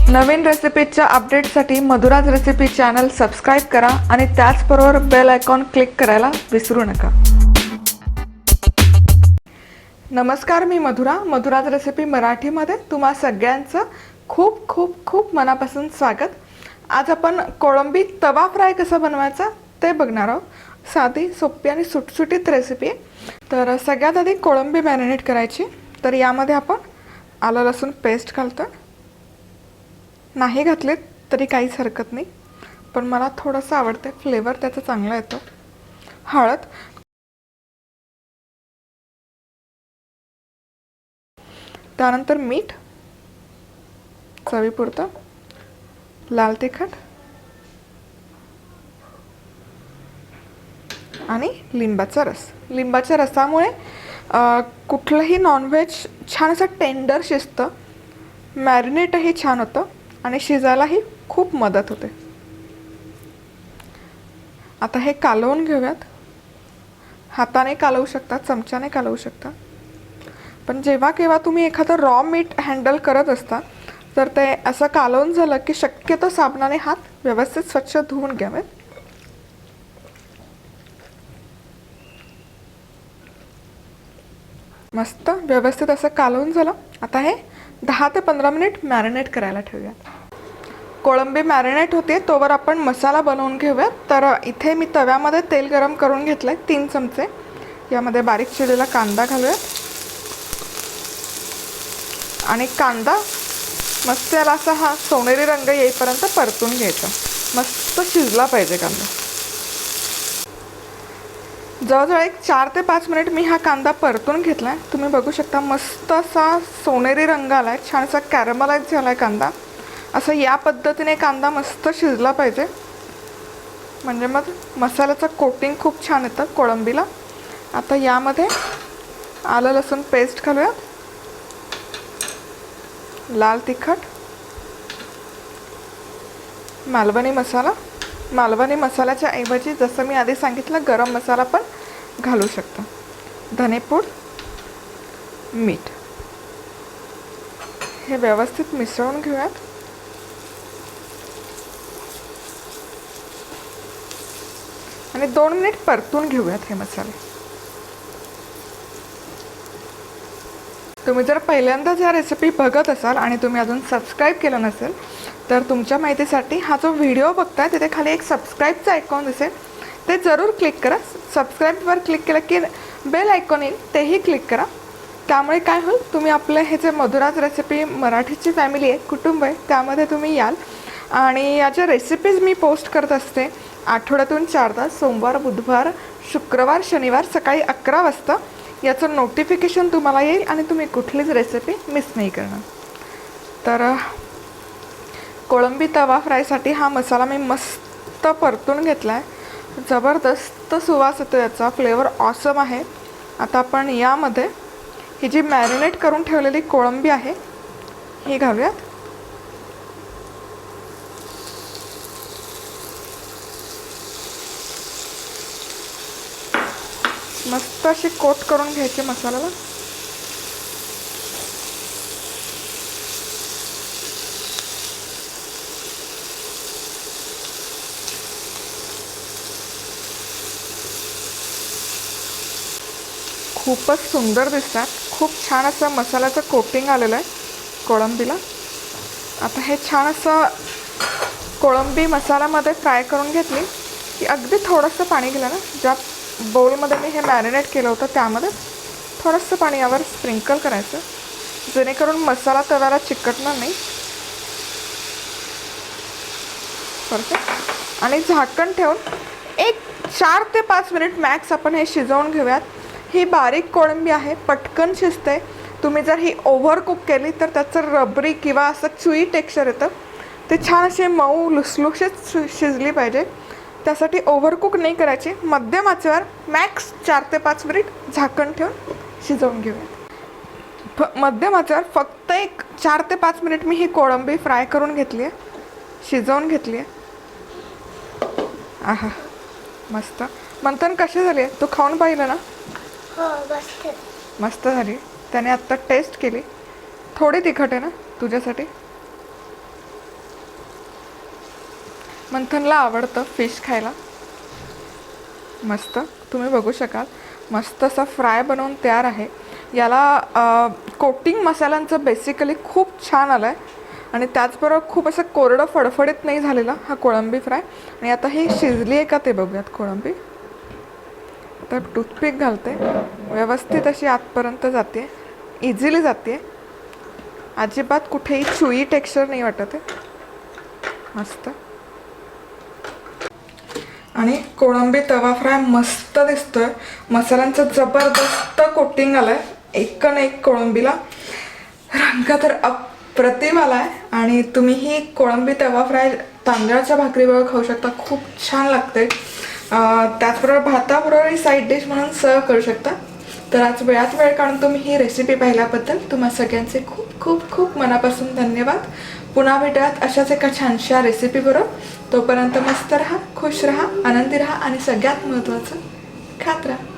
नवीन रेसिपीच्या अपडेटसाठी Madhuraj recipe channel subscribe करा आणि त्याचबरोबर बेल आयकॉन क्लिक करायला विसरू नका. नमस्कार, मी मधुराज रेसिपी मराठीमध्ये तुम्हा सगळ्यांचं खूप खूप खूप मनापासून स्वागत. आज आपण कोळंबी तवा फ्राय कसा बनवायचा ते बघणार आहोत. साधी, सोपी आणि सुटसुटीत रेसिपी आहे. तर सगळ्यात आधी कोळंबी मॅरिनेट करायची. तर यामध्ये आपण आलं लसूण पेस्ट घालतो. नाही घातले तरी काहीच हरकत नाही, पण मला थोडंसं आवडते, फ्लेवर त्याचा चांगला येतो. हळद, त्यानंतर मीठ चवीपुरतं, लाल तिखट आणि लिंबाचा रस. लिंबाच्या रसामुळे कुठलंही नॉनव्हेज छान असं टेंडर शिजतं, मॅरिनेटही छान होतं आणि शिजायलाही खूप मदत होते. आता हे कालवून घेऊयात. हाताने कालवू शकता, चमच्याने कालवू शकता, पण जेव्हा केव्हा तुम्ही एखादं रॉ मीट हँडल करत असता तर ते असं कालवून झालं की शक्यतो साबणाने हात व्यवस्थित स्वच्छ धुवून घ्यावेत. मस्त व्यवस्थित असं कालवून झालं. आता हे 10 ते 15 मिनिट मॅरिनेट करायला ठेवूयात. कोळंबी मॅरिनेट होते तोवर आपण मसाला बनवून घेऊयात. तर इथे मी तव्यामध्ये तेल गरम करून घेतलं आहे 3 चमचे. यामध्ये बारीक चिरलेला कांदा घालूयात आणि कांदा मस्त याला असा हा सोनेरी रंग येईपर्यंत परतून घ्यायचा. मस्त शिजला पाहिजे कांदा. जवळजवळ एक 4 ते 5 मिनिट मी हा कांदा परतून घेतला आहे. तुम्ही बघू शकता मस्त असा सोनेरी रंग आला आहे, छान असा कॅरमलाइज झाला आहे कांदा. असं या पद्धतीने कांदा मस्त शिजला पाहिजे, म्हणजे मग मसाल्याचं कोटिंग खूप छान येतं कोळंबीला. आता यामध्ये आलं लसूण पेस्ट घालूयात, लाल तिखट, मालवणी मसाला. मालवणी मसाल्याच्या ऐवजी जसं मी आधी सांगितलं गरम मसाला पण घालू शकता. धनेपूड, मीठ. हे व्यवस्थित मिसळून घेऊयात आणि 2 मिनिट परतून घेऊयात हे मसाले. तुम्ही जर पहिल्यांदाच या रेसिपी बघत असाल आणि तुम्ही अजून सबस्क्राईब केलं नसेल तर तुमच्या माहितीसाठी हा जो व्हिडिओ बघताय तिथे खाली एक सबस्क्राईबचं आयकॉन दिसेल, ते जरूर क्लिक करा. सबस्क्राईबवर क्लिक केलं की बेल आयकॉन येईल, तेही क्लिक करा. त्यामुळे काय होईल, तुम्ही आपले हे जे मधुराज रेसिपी मराठीची फॅमिली आहे, कुटुंब आहे, त्यामध्ये तुम्ही याल. आणि याच्या रेसिपीज मी पोस्ट करत असते आठवड्यातून 4दा, सोमवार, बुधवार, शुक्रवार, शनिवार सकाळी 11 वाजता. याचं नोटिफिकेशन तुम्हाला येईल आणि तुम्ही कुठलीच रेसिपी मिस नाही करणार. तर कोळंबी तवा फ्रायसाठी हा मसाला मी मस्त परतून घेतला आहे. जबरदस्त सुवास येतो, याचा फ्लेवर ऑसम आहे. आता आपण यामध्ये ही जी मॅरिनेट करून ठेवलेली कोळंबी आहे ही घालूयात. मस्त अशी कोट करून घ्यायची मसाल्याला. खूपच सुंदर दिसतात. खूप छान असं मसाल्याचं कोटिंग आलेलं आहे कोळंबीला. आता हे छान असं कोळंबी मसाल्यामध्ये फ्राय करून घेतली की अगदी थोडंसं पाणी गेलं ना, ज्या बोलमध्ये मी हे मॅरिनेट केलं होतं त्यामध्ये थोडंसं पाणी यावर स्प्रिंकल करायचं, जेणेकरून मसाला तव्याला चिकटणार नाही. परफेक्ट. आणि झाकण ठेवून एक 4 ते 5 मिनिट मॅक्स आपण हे शिजवून घेऊयात. ही बारीक कोळंबी आहे, पटकन शिजते. तुम्ही जर ही ओव्हर कुक केली तर त्याचं रबरी किंवा असं चुई टेक्स्चर येतं. ते छान असे मऊ लुसलुशीत शिजली पाहिजे, त्यासाठी ओव्हर कुक नाही करायची. मध्यम आचेवर मॅक्स 4 ते 5 मिनिट झाकण ठेवून शिजवून घेऊयात. मध्यम आचेवर फक्त एक 4 ते 5 मिनिट मी ही कोळंबी फ्राय करून घेतली आहे, शिजवून घेतली आहे. आहा, मस्त. मंथन कशी झाली आहे? तू खाऊन पाहिलं ना? हो, मस्त झाली. त्याने आत्ता टेस्ट केली. थोडी तिखट आहे ना तुझ्यासाठी? मंथनला आवडतं फिश खायला. मस्त तुम्ही बघू शकाल, मस्त असा फ्राय बनवून तयार आहे. याला कोटिंग मसाल्यांचं बेसिकली खूप छान आलं आहे आणि त्याचबरोबर खूप असं कोरडं फडफडीत नाही झालेला हा कोळंबी फ्राय. आणि आता ही शिजली आहे का ते बघूयात कोळंबी. तर टूथपिक घालते, व्यवस्थित अशी आतपर्यंत जाते, इझिली जाते, अजिबात कुठेही चुई टेक्स्चर नाही वाटत आहे. मस्त. आणि कोळंबी तवा फ्राय मस्त दिसतोय, मसाल्यांचं जबरदस्त कोटिंग आलंय एकन एक कोळंबीला. रंग तर अप्रतिम आलाय. आणि तुम्ही ही कोळंबी तवा फ्राय तांदळाच्या भाकरीबरोबर खाऊ शकता, खूप छान लागते. त्याचबरोबर भाताबरोबर साईड डिश म्हणून सर्व करू शकता. तर आज वेळात वेळ काढून तुम्ही ही रेसिपी पाहिल्याबद्दल तुम्हा सगळ्यांचे खूप खूप खूप मनापासून धन्यवाद. पुन्हा भेटूयात अशाच एका छानशा रेसिपीबरोबर. तोपर्यंत मस्त राहा, खुश राहा, आनंदी राहा आणि सगळ्यात महत्त्वाचं खात राहा.